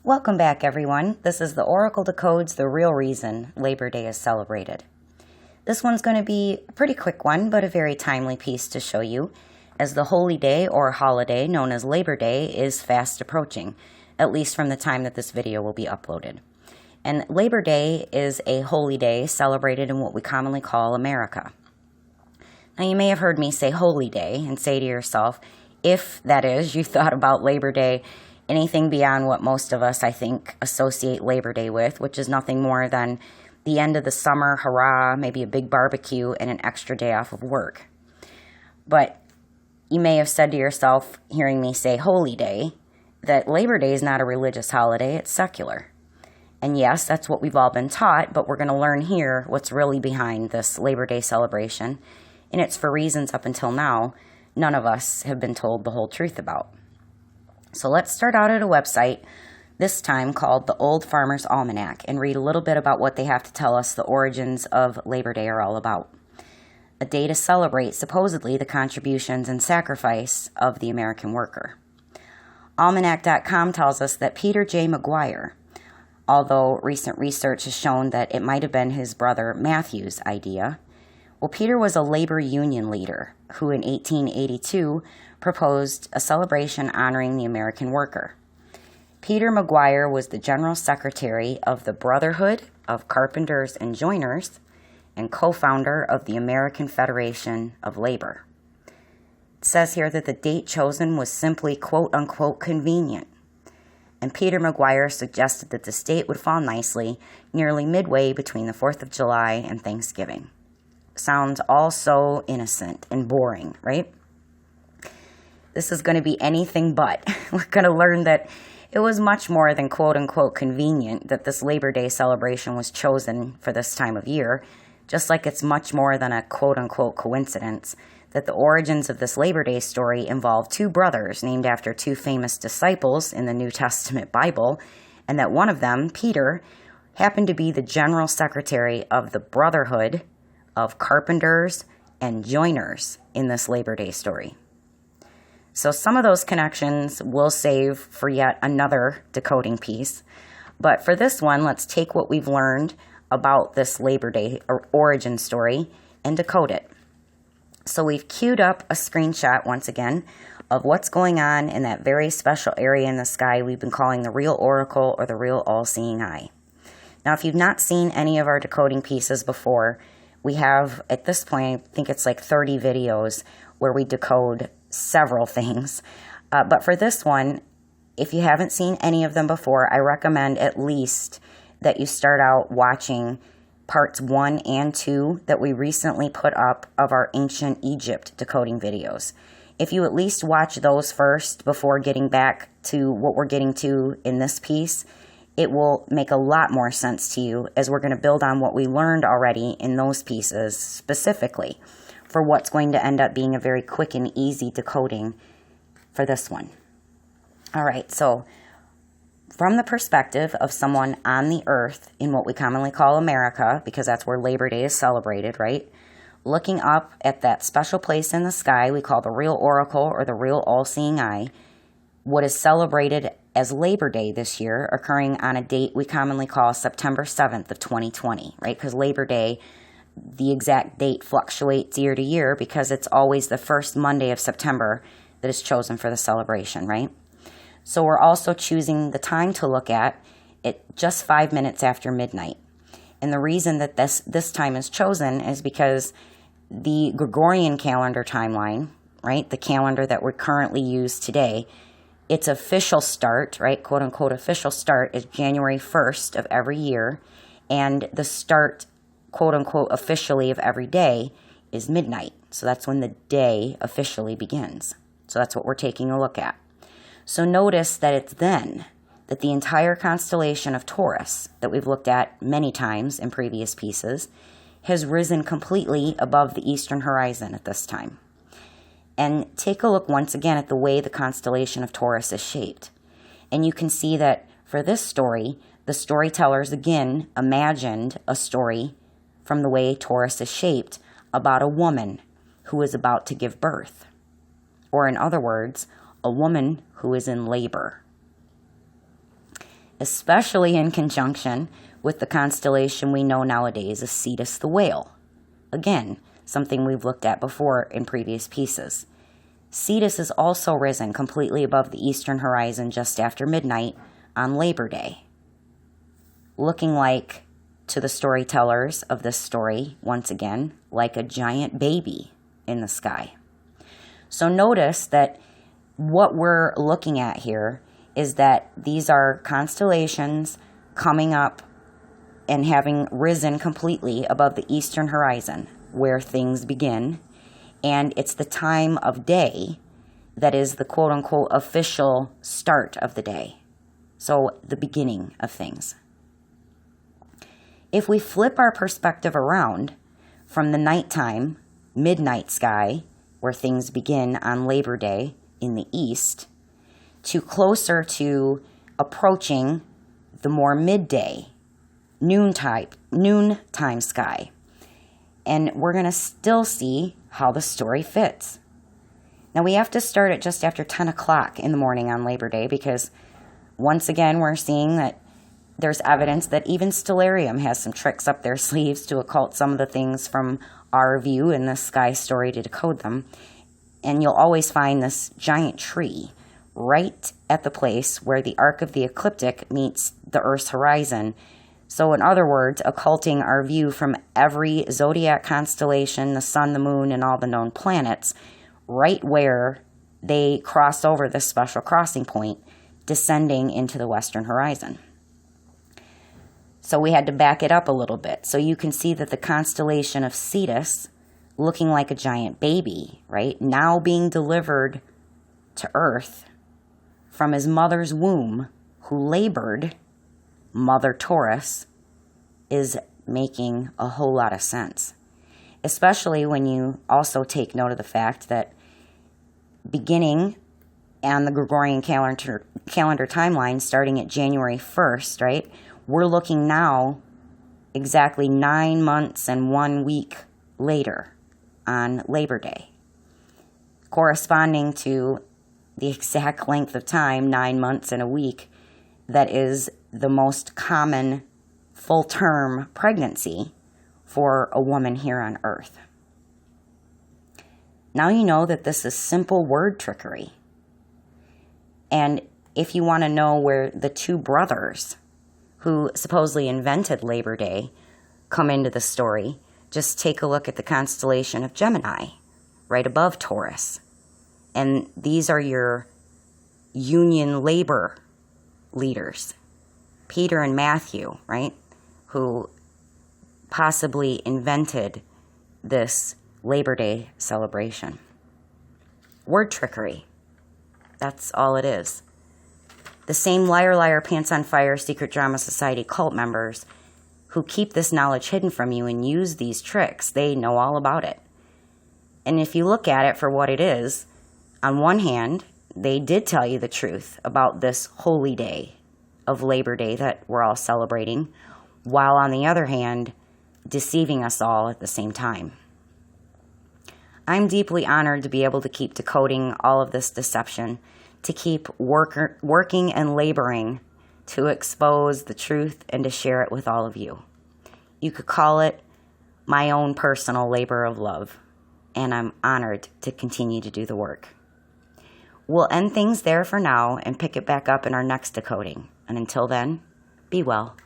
Welcome back, everyone. This is the Oracle Decodes, the real reason Labor Day is celebrated. This one's going to be a pretty quick one, but a very timely piece to show you, as the holy day or holiday known as Labor Day is fast approaching, at least from the time that this video will be uploaded. And Labor Day is a holy day celebrated in what we commonly call America. Now, you may have heard me say holy day and say to yourself, if that is, you thought about Labor Day anything beyond what most of us, I think, associate Labor Day with, which is nothing more than the end of the summer, hurrah, maybe a big barbecue and an extra day off of work. But you may have said to yourself, hearing me say Holy Day, that Labor Day is not a religious holiday, it's secular. And yes, that's what we've all been taught, but we're going to learn here what's really behind this Labor Day celebration, and it's for reasons up until now none of us have been told the whole truth about. So let's start out at a website, this time called the Old Farmer's Almanac, and read a little bit about what they have to tell us the origins of Labor Day are all about. A day to celebrate, supposedly, the contributions and sacrifice of the American worker. Almanac.com tells us that Peter J. McGuire, although recent research has shown that it might have been his brother Matthew's idea, well, Peter was a labor union leader who in 1882 proposed a celebration honoring the American worker. Peter McGuire was the General Secretary of the Brotherhood of Carpenters and Joiners and co-founder of the American Federation of Labor. It says here that the date chosen was simply quote-unquote convenient, and Peter McGuire suggested that this date would fall nicely nearly midway between the 4th of July and Thanksgiving. Sounds all so innocent and boring, right? This is going to be anything but. We're going to learn that it was much more than quote-unquote convenient that this Labor Day celebration was chosen for this time of year, just like it's much more than a quote-unquote coincidence that the origins of this Labor Day story involve two brothers named after two famous disciples in the New Testament Bible, and that one of them, Peter, happened to be the General Secretary of the Brotherhood of Carpenters and Joiners in this Labor Day story. So some of those connections we'll save for yet another decoding piece. But for this one, let's take what we've learned about this Labor Day origin story and decode it. So we've queued up a screenshot once again of what's going on in that very special area in the sky we've been calling the real oracle or the real all-seeing eye. Now, if you've not seen any of our decoding pieces before, we have, at this point, I think it's like 30 videos where we decode several things. But for this one, if you haven't seen any of them before, I recommend at least that you start out watching parts 1 and 2 that we recently put up of our ancient Egypt decoding videos. If you at least watch those first before getting back to what we're getting to in this piece, it will make a lot more sense to you as we're going to build on what we learned already in those pieces specifically for what's going to end up being a very quick and easy decoding for this one. All right, so from the perspective of someone on the earth in what we commonly call America, because that's where Labor Day is celebrated, right? Looking up at that special place in the sky we call the real oracle or the real all-seeing eye, what is celebrated as Labor Day this year, occurring on a date we commonly call September 7th of 2020, right? Because Labor Day, the exact date fluctuates year to year because it's always the first Monday of September that is chosen for the celebration, right? So we're also choosing the time to look at just 5 minutes after midnight. And the reason that this time is chosen is because the Gregorian calendar timeline, right, the calendar that we currently use today, its official start, right, quote-unquote official start, is January 1st of every year, and the start, quote-unquote officially of every day is midnight. So that's when the day officially begins. So that's what we're taking a look at. So notice that it's then that the entire constellation of Taurus that we've looked at many times in previous pieces has risen completely above the eastern horizon at this time. And take a look once again at the way the constellation of Taurus is shaped. And you can see that for this story, the storytellers again imagined a story from the way Taurus is shaped about a woman who is about to give birth. Or in other words, a woman who is in labor. especially in conjunction with the constellation we know nowadays as Cetus the Whale. Again, something we've looked at before in previous pieces. Cetus is also risen completely above the eastern horizon just after midnight on Labor Day, looking like, to the storytellers of this story, once again, like a giant baby in the sky. So notice that what we're looking at here is that these are constellations coming up and having risen completely above the eastern horizon where things begin, and it's the time of day that is the quote-unquote official start of the day, so the beginning of things. If we flip our perspective around from the nighttime, midnight sky, where things begin on Labor Day in the east, to closer to approaching the more midday, noontime sky, and we're going to still see how the story fits. Now we have to start at just after 10 o'clock in the morning on Labor Day because once again we're seeing that there's evidence that even Stellarium has some tricks up their sleeves to occult some of the things from our view in the sky story to decode them. And you'll always find this giant tree right at the place where the arc of the ecliptic meets the Earth's horizon. So in other words, occulting our view from every zodiac constellation, the sun, the moon, and all the known planets, right where they cross over this special crossing point, descending into the western horizon. So we had to back it up a little bit. So you can see that the constellation of Cetus, looking like a giant baby, right, now being delivered to Earth from his mother's womb, who labored, Mother Taurus, is making a whole lot of sense. Especially when you also take note of the fact that beginning on the Gregorian calendar timeline, starting at January 1st, right, we're looking now exactly 9 months and 1 week later on Labor Day, corresponding to the exact length of time, 9 months and a week, that is the most common full-term pregnancy for a woman here on Earth. Now you know that this is simple word trickery. And if you want to know where the two brothers who supposedly invented Labor Day come into the story, just take a look at the constellation of Gemini, right above Taurus. And these are your union labor leaders, Peter and Matthew, right, who possibly invented this Labor Day celebration. Word trickery. That's all it is. The same liar, liar, pants on fire, secret drama society cult members who keep this knowledge hidden from you and use these tricks, they know all about it. And if you look at it for what it is, on one hand, they did tell you the truth about this holy day of Labor Day that we're all celebrating, while on the other hand, deceiving us all at the same time. I'm deeply honored to be able to keep decoding all of this deception, to keep working and laboring to expose the truth and to share it with all of you. You could call it my own personal labor of love, and I'm honored to continue to do the work. We'll end things there for now and pick it back up in our next decoding. And until then, be well.